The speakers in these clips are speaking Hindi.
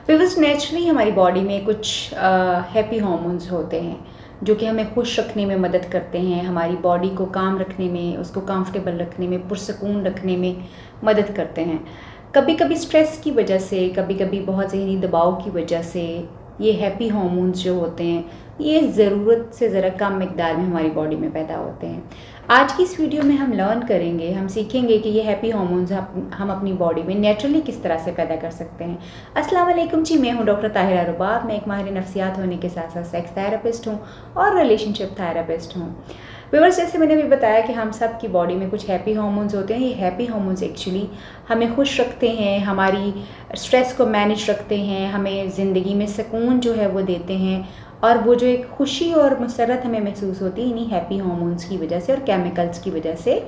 बिकॉज़ नेचुरली हमारी बॉडी में कुछ हैप्पी हार्मोन्स होते हैं जो कि हमें खुश रखने में मदद करते हैं, हमारी बॉडी को काम रखने में, उसको कंफर्टेबल रखने में, पुरसकून रखने में मदद करते हैं। कभी-कभी स्ट्रेस की वजह से, कभी-कभी बहुत ज़हनी दबाव की वजह से ये हैप्पी हार्मोन्स जो होते हैं, ये ज़रूरत से ज़रा कम मिकदार में हमारी बॉडी में पैदा होते हैं। आज की इस वीडियो में हम लर्न करेंगे, हम सीखेंगे कि ये हैप्पी हार्मोन्स हम अपनी बॉडी में नेचुरली किस तरह से पैदा कर सकते हैं। अस्सलाम वालेकुम जी, मैं हूँ डॉक्टर ताहिरा रुबाब। मैं एक माहिर नफ्सियात होने के साथ साथ सेक्स थेरेपिस्ट हूँ और रिलेशनशिप थेरेपिस्ट हूँ। व्यूअर्स, जैसे मैंने अभी बताया कि हम सब की बॉडी में कुछ हैप्पी हार्मोन्स होते हैं। ये हैप्पी हार्मोन्स एक्चुअली हमें खुश रखते हैं, हमारी स्ट्रेस को मैनेज रखते हैं, हमें ज़िंदगी में सुकून जो है वो देते हैं, और वो जो एक खुशी और मसरत हमें महसूस होती है इन्हीं हैप्पी हार्मोन्स की वजह से और केमिकल्स की वजह से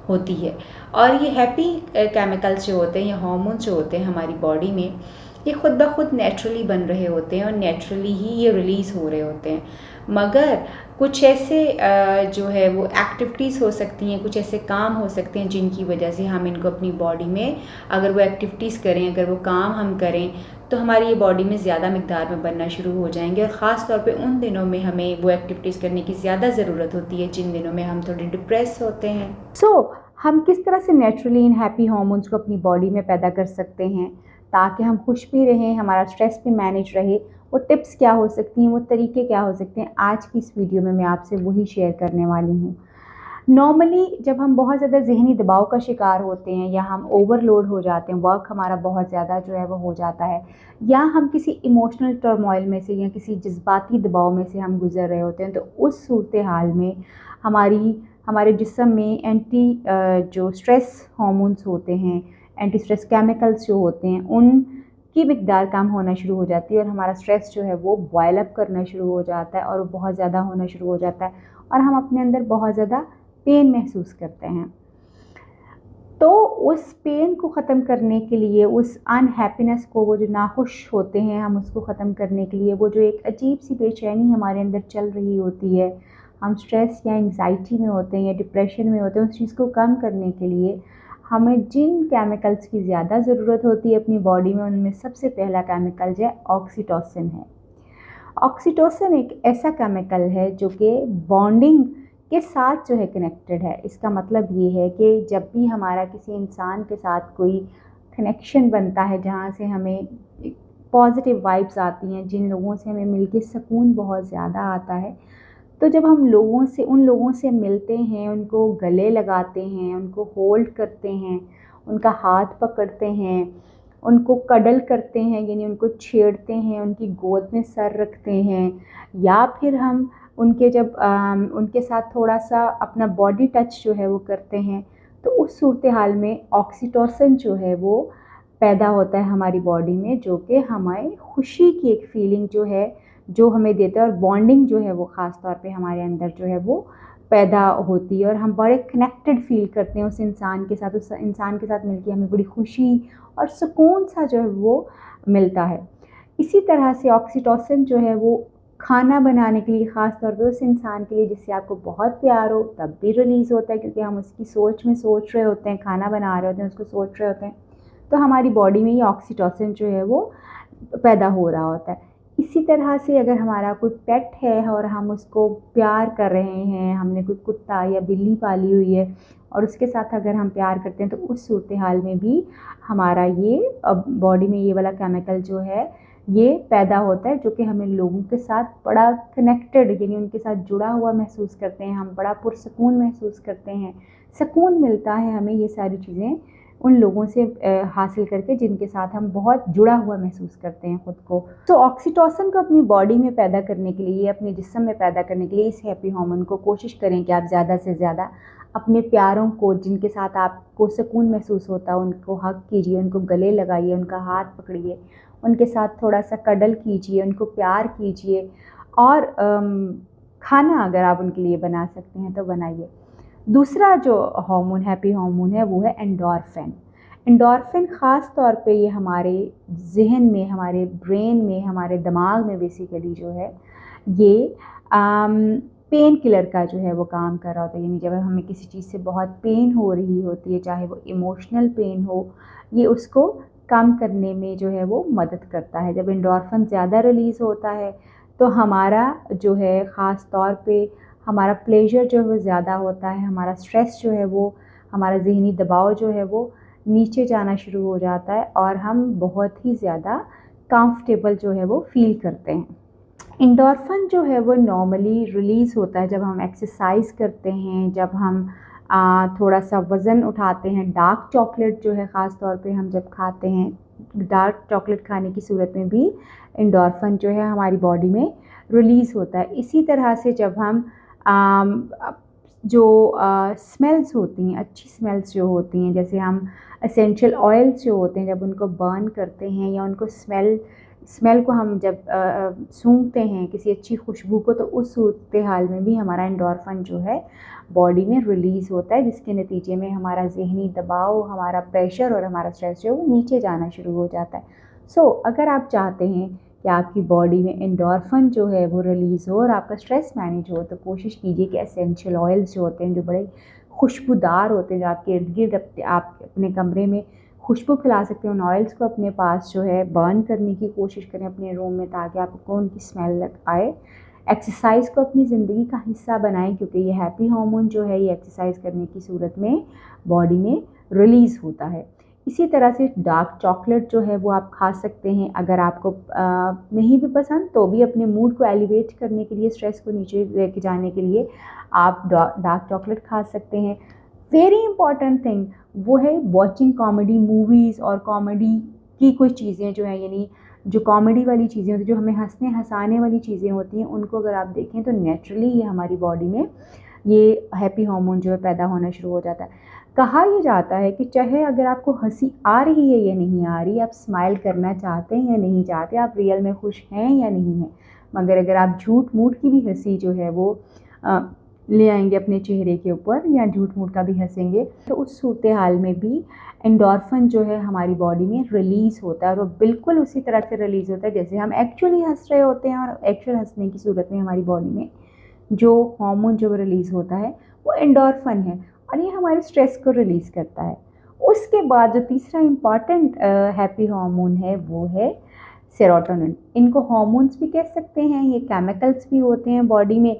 होती है। और ये हैप्पी केमिकल्स जो होते हैं या हार्मोन्स जो होते हैं हमारी बॉडी में, ये खुद ब खुद नेचुरली बन रहे होते हैं और नेचुरली ही ये रिलीज़ हो रहे होते हैं। मगर कुछ ऐसे जो है वो एक्टिविटीज़ हो सकती हैं, कुछ ऐसे काम हो सकते हैं जिनकी वजह से हम इनको अपनी बॉडी में, अगर वो एक्टिविटीज़ करें, अगर वो काम हम करें, तो हमारी ये बॉडी में ज़्यादा मिकदार में बनना शुरू हो जाएंगे। और ख़ास तौर पे उन दिनों में हमें वो एक्टिविटीज़ करने की ज़्यादा ज़रूरत होती है जिन दिनों में हम थोड़े डिप्रेस होते हैं। हम किस तरह से नेचुरली इन हैप्पी हार्मोन्स को अपनी बॉडी में पैदा कर सकते हैं ताकि हम खुश भी रहें, हमारा स्ट्रेस भी मैनेज रहे। वो टिप्स क्या हो सकती हैं, वो तरीके क्या हो सकते हैं, आज की इस वीडियो में मैं आपसे वही शेयर करने वाली हूँ। नॉर्मली जब हम बहुत ज़्यादा ज़हनी दबाव का शिकार होते हैं या हम ओवरलोड हो जाते हैं, वर्क हमारा बहुत ज़्यादा जो है वो हो जाता है, या हम किसी इमोशनल टर्मोइल में से या किसी जज्बाती दबाव में से हम गुज़र रहे होते हैं, तो उस सूरत हाल में हमारे जिस्म में जो स्ट्रेस हार्मोन्स होते हैं, एंटी स्ट्रेस केमिकल्स जो होते हैं, उनकी मिकदार कम होना शुरू हो जाती है और हमारा स्ट्रेस जो है वो बॉयल अप करना शुरू हो जाता है और बहुत ज़्यादा होना शुरू हो जाता है और हम अपने अंदर बहुत ज़्यादा पेन महसूस करते हैं। तो उस पेन को ख़त्म करने के लिए, उस अनहैप्पीनेस को, वो जो नाखुश होते हैं, हम उसको ख़त्म करने के लिए, वो जो एक अजीब सी बेचैनी हमारे अंदर चल रही होती है, हम स्ट्रेस या एंग्जाइटी में होते हैं या डिप्रेशन में होते हैं, उस चीज़ को कम करने के लिए हमें जिन केमिकल्स की ज़्यादा ज़रूरत होती है अपनी बॉडी में, उनमें सबसे पहला केमिकल जो है ऑक्सीटोसिन है। ऑक्सीटोसिन एक ऐसा केमिकल है जो कि बॉन्डिंग के साथ जो है कनेक्टेड है। इसका मतलब ये है कि जब भी हमारा किसी इंसान के साथ कोई कनेक्शन बनता है जहाँ से हमें पॉजिटिव वाइब्स आती हैं, जिन लोगों से हमें मिलके सुकून बहुत ज़्यादा आता है, तो जब हम उन लोगों से मिलते हैं, उनको गले लगाते हैं, उनको होल्ड करते हैं, उनका हाथ पकड़ते हैं, उनको कडल करते हैं, यानी उनको छेड़ते हैं, उनकी गोद में सर रखते हैं, या फिर हम उनके साथ थोड़ा-सा अपना बॉडी टच जो है वो करते हैं, तो उस सूरत हाल में ऑक्सीटोसिन जो है वो पैदा होता है हमारी बॉडी में, जो कि हमें खुशी की एक फ़ीलिंग जो है, जो हमें देता है, और बॉन्डिंग जो है वो ख़ास तौर पे हमारे अंदर जो है वो पैदा होती है और हम बड़े कनेक्टेड फ़ील करते हैं उस इंसान के साथ मिलके हमें बड़ी खुशी और सुकून सा जो है वो मिलता है। इसी तरह से ऑक्सीटोसिन जो है वो खाना बनाने के लिए, ख़ास तौर पे उस इंसान के लिए जिससे आपको बहुत प्यार हो, तब भी रिलीज़ होता है, क्योंकि हम उसकी सोच में सोच रहे होते हैं, खाना बना रहे होते हैं, उसको सोच रहे होते हैं, तो हमारी बॉडी में ये ऑक्सीटोसिन जो है वो पैदा हो रहा होता है। इसी तरह से अगर हमारा कोई पेट है और हम उसको प्यार कर रहे हैं, हमने कोई कुत्ता या बिल्ली पाली हुई है और उसके साथ अगर हम प्यार करते हैं, तो उस सूरत हाल में भी हमारा ये बॉडी में ये वाला केमिकल जो है ये पैदा होता है, जो कि हमें लोगों के साथ बड़ा कनेक्टेड, यानी उनके साथ जुड़ा हुआ महसूस करते हैं, हम बड़ा पुरसकून महसूस करते हैं, सुकून मिलता है हमें ये सारी चीज़ें उन लोगों से हासिल करके जिनके साथ हम बहुत जुड़ा हुआ महसूस करते हैं ख़ुद को। तो ऑक्सीटोसिन को अपनी बॉडी में पैदा करने के लिए, अपने जिस्म में पैदा करने के लिए, इस हैप्पी हार्मोन को कोशिश करें कि आप ज़्यादा से ज़्यादा अपने प्यारों को, जिनके साथ आपको सुकून महसूस होता है, उनको हग कीजिए, उनको गले लगाइए, उनका हाथ पकड़िए, उनके साथ थोड़ा सा कडल कीजिए, उनको प्यार कीजिए, और खाना अगर आप उनके लिए बना सकते हैं तो बनाइए। दूसरा जो हार्मोन, हैप्पी हार्मोन है, वो है एंडोर्फिन। एंडोर्फिन ख़ास तौर पे ये हमारे ज़हन में, हमारे ब्रेन में, हमारे दिमाग में बेसिकली जो है ये पेन किलर का जो है वो काम कर रहा होता है। यानी जब हमें किसी चीज़ से बहुत पेन हो रही होती है, चाहे वो इमोशनल पेन हो, ये उसको कम करने में जो है वो मदद करता है। जब एंडोर्फिन ज़्यादा रिलीज़ होता है तो हमारा जो है ख़ास तौर पे हमारा प्लेजर जो है वो ज़्यादा होता है, हमारा स्ट्रेस जो है वो, हमारा ज़हनी दबाव जो है वो नीचे जाना शुरू हो जाता है और हम बहुत ही ज़्यादा कंफर्टेबल जो है वो फ़ील करते हैं। एंडोर्फिन जो है वो नॉर्मली रिलीज़ होता है जब हम एक्सरसाइज करते हैं, जब हम थोड़ा सा वज़न उठाते हैं। डार्क चॉकलेट जो है ख़ास तौर पे हम जब खाते हैं, डार्क चॉकलेट खाने की सूरत में भी एंडोर्फिन जो है हमारी बॉडी में रिलीज़ होता है। इसी तरह से जब हम जो स्मेल्स होती हैं, अच्छी स्मेल्स जो होती हैं, जैसे हम एसेंशियल ऑयल्स जो होते हैं जब उनको बर्न करते हैं या उनको स्मेल को हम जब सूंघते हैं किसी अच्छी खुशबू को, तो उस सूरत हाल में भी हमारा एंडोर्फिन जो है बॉडी में रिलीज़ होता है, जिसके नतीजे में हमारा ज़हनी दबाव, हमारा प्रेशर और हमारा स्ट्रेस जो है वो नीचे जाना शुरू हो जाता है। सो अगर आप चाहते हैं कि आपकी बॉडी में एंडोर्फिन जो है वो रिलीज़ हो और आपका स्ट्रेस मैनेज हो, तो कोशिश कीजिए कि एसेंशियल ऑयल्स जो होते हैं, जो बड़े खुशबूदार होते हैं, जो आपके इर्द गिर्द आप अपने कमरे में खुशबू फैला सकते हैं, उन ऑयल्स को अपने पास जो है बर्न करने की कोशिश करें अपने रूम में, ताकि आपको उनकी स्मेल आए। एक्सरसाइज को अपनी ज़िंदगी का हिस्सा बनाएं, क्योंकि ये हैप्पी हार्मोन जो है ये एक्सरसाइज करने की सूरत में बॉडी में रिलीज़ होता है। इसी तरह से डार्क चॉकलेट जो है वो आप खा सकते हैं। अगर आपको नहीं भी पसंद तो भी अपने मूड को एलिवेट करने के लिए, स्ट्रेस को नीचे लेके जाने के लिए आप डार्क चॉकलेट खा सकते हैं। वेरी इंपॉर्टेंट थिंग वो है वॉचिंग कॉमेडी मूवीज़ और कॉमेडी की कोई चीज़ें जो हैं, यानी जो कॉमेडी वाली चीज़ें होती हैं, जो हमें हंसने हंसाने वाली चीज़ें होती हैं, उनको अगर आप देखें तो नेचुरली ये हमारी बॉडी में ये हैप्पी हार्मोन जो है पैदा होना शुरू हो जाता है। कहा यह जाता है कि चाहे अगर आपको हंसी आ रही है या नहीं आ रही, आप स्माइल करना चाहते हैं या नहीं चाहते, आप रियल में खुश हैं या नहीं हैं, मगर अगर आप झूठ मूठ की भी हंसी जो है वो ले आएंगे अपने चेहरे के ऊपर या झूठ मूठ का भी हंसेंगे, तो उस सूरत हाल में भी एंडोर्फिन जो है हमारी बॉडी में रिलीज़ होता है, और वो बिल्कुल उसी तरह से रिलीज़ होता है जैसे हम एक्चुअली हंस रहे होते हैं। और एक्चुअल हंसने की सूरत में हमारी बॉडी में जो हार्मोन जो रिलीज़ होता है वो एंडोर्फिन है, और ये हमारे स्ट्रेस को रिलीज़ करता है। उसके बाद जो तीसरा इम्पॉर्टेंट हैप्पी हार्मोन है वो है सेरोटोनिन। इनको हार्मोन्स भी कह सकते हैं, ये केमिकल्स भी होते हैं बॉडी में।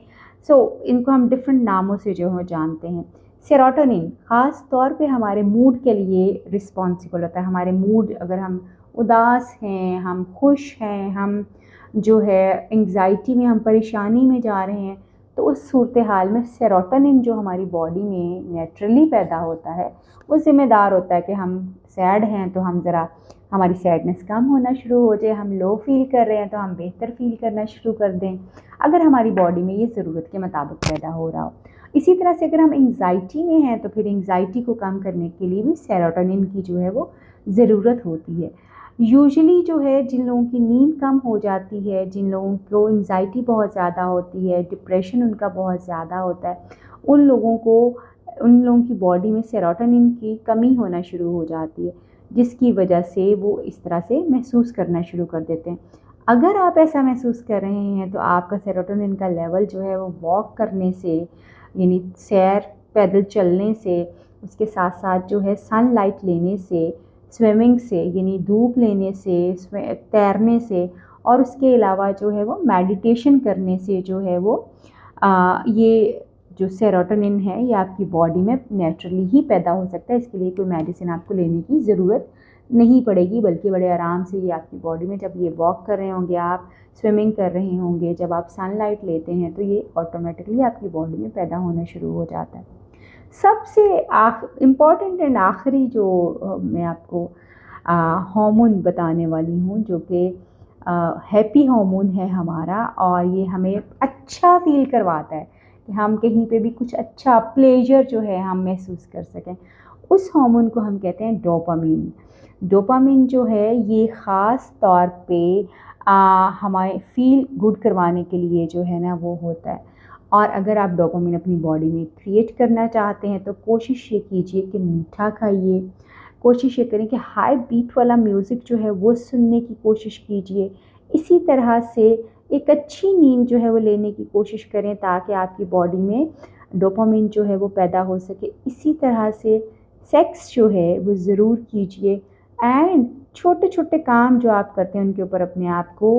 इनको हम डिफरेंट नामों से जो है जानते हैं। सेरोटोनिन ख़ास तौर पे हमारे मूड के लिए रिस्पॉन्सिबल होता है। हमारे मूड, अगर हम उदास हैं, हम खुश हैं, हम जो है एंग्जाइटी में, हम परेशानी में जा रहे हैं, तो उस सूरत हाल में सेरोटोनिन जो हमारी बॉडी में नेचुरली पैदा होता है वो ज़िम्मेदार होता है कि हम सैड हैं तो हम ज़रा हमारी सैडनेस कम होना शुरू हो जाए, हम लो फील कर रहे हैं तो हम बेहतर फील करना शुरू कर दें, अगर हमारी बॉडी में ये ज़रूरत के मुताबिक पैदा हो रहा हो। इसी तरह से अगर हम एंग्जाइटी में हैं तो फिर एंग्जाइटी को कम करने के लिए भी सेरोटोनिन की जो है वो ज़रूरत होती है। यूजुअली जो है जिन लोगों की नींद कम हो जाती है, जिन लोगों को एंग्जाइटी बहुत ज़्यादा होती है, डिप्रेशन उनका बहुत ज़्यादा होता है, उन लोगों की बॉडी में सेरोटोनिन की कमी होना शुरू हो जाती है, जिसकी वजह से वो इस तरह से महसूस करना शुरू कर देते हैं। अगर आप ऐसा महसूस कर रहे हैं तो आपका सेरोटोनिन का लेवल जो है वो वॉक करने से, यानी सैर पैदल चलने से, उसके साथ साथ जो है सनलाइट लेने से, स्विमिंग से यानी धूप लेने से, तैरने से, और उसके अलावा जो है वो मेडिटेशन करने से जो है वो ये जो सेरोटोनिन है ये आपकी बॉडी में नेचुरली ही पैदा हो सकता है। इसके लिए कोई मेडिसिन आपको लेने की ज़रूरत नहीं पड़ेगी, बल्कि बड़े आराम से ये आपकी बॉडी में, जब ये वॉक कर रहे होंगे, आप स्विमिंग कर रहे होंगे, जब आप सनलाइट लेते हैं, तो ये ऑटोमेटिकली आपकी बॉडी में पैदा होना शुरू हो जाता है। सबसे इम्पॉर्टेंट एंड आखिरी जो मैं आपको हार्मोन बताने वाली हूँ, जो कि हैप्पी हार्मोन है हमारा, और ये हमें अच्छा फील करवाता है कि हम कहीं पे भी कुछ अच्छा प्लेजर जो है हम महसूस कर सकें। उस हार्मोन को हम कहते हैं डोपामीन। डोपामीन जो है ये ख़ास तौर पे हमें फील गुड करवाने के लिए जो है ना वो होता है। और अगर आप डोपामीन अपनी बॉडी में क्रिएट करना चाहते हैं तो कोशिश ये कीजिए कि मीठा खाइए, कोशिश ये करें कि हाई बीट वाला म्यूज़िक जो है वो सुनने की कोशिश कीजिए। इसी तरह से एक अच्छी नींद जो है वो लेने की कोशिश करें, ताकि आपकी बॉडी में डोपामीन जो है वो पैदा हो सके। इसी तरह से सेक्स जो है वो ज़रूर कीजिए, एंड छोटे छोटे काम जो आप करते हैं उनके ऊपर अपने आप को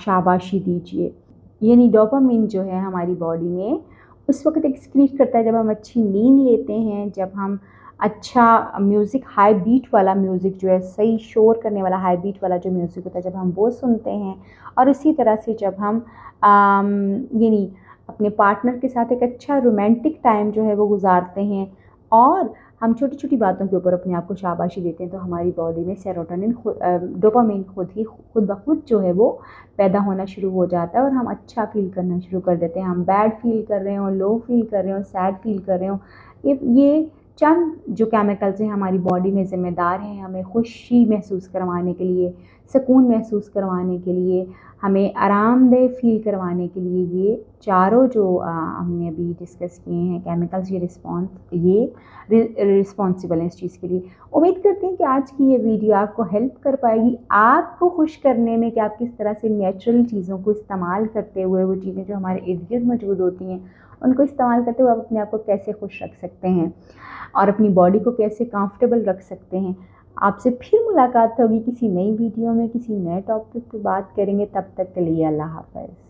शाबाशी दीजिए। यानी डोपामिन जो है हमारी बॉडी में उस वक्त एक्सक्रीट करता है जब हम अच्छी नींद लेते हैं, जब हम अच्छा म्यूज़िक, हाई बीट वाला म्यूज़िक जो है, सही शोर करने वाला हाई बीट वाला जो म्यूज़िक होता है, जब हम वो सुनते हैं। और उसी तरह से जब हम यानी अपने पार्टनर के साथ एक अच्छा रोमांटिक टाइम जो है वो गुजारते हैं और हम छोटी छोटी बातों के ऊपर अपने आप को शाबाशी देते हैं, तो हमारी बॉडी में सेरोटोनिन डोपामिन खुद ब खुद जो है वो पैदा होना शुरू हो जाता है और हम अच्छा फील करना शुरू कर देते हैं। हम बैड फील कर रहे हो, लो फील कर रहे हो, सैड फील कर रहे हो, ये चंद जो केमिकल्स हैं हमारी बॉडी में ज़िम्मेदार हैं हमें खुशी महसूस करवाने के लिए, सुकून महसूस करवाने के लिए, हमें आरामदेह फ़ील करवाने के लिए। ये चारों जो हमने अभी डिस्कस किए हैं केमिकल्स, ये रिस्पॉन्सिबल हैं इस चीज़ के लिए। उम्मीद करते हैं कि आज की ये वीडियो आपको हेल्प कर पाएगी आपको खुश करने में, कि आप किस तरह से नेचुरल चीज़ों को इस्तेमाल करते हुए, वो चीज़ें जो हमारे इर्द गिर्द मौजूद होती हैं उनको इस्तेमाल करते हुए आप अपने आप को कैसे खुश रख सकते हैं और अपनी बॉडी को कैसे कंफर्टेबल रख सकते हैं। आपसे फिर मुलाकात होगी किसी नई वीडियो में, किसी नए टॉपिक पे बात करेंगे। तब तक के लिए अल्लाह हाफ़िज़।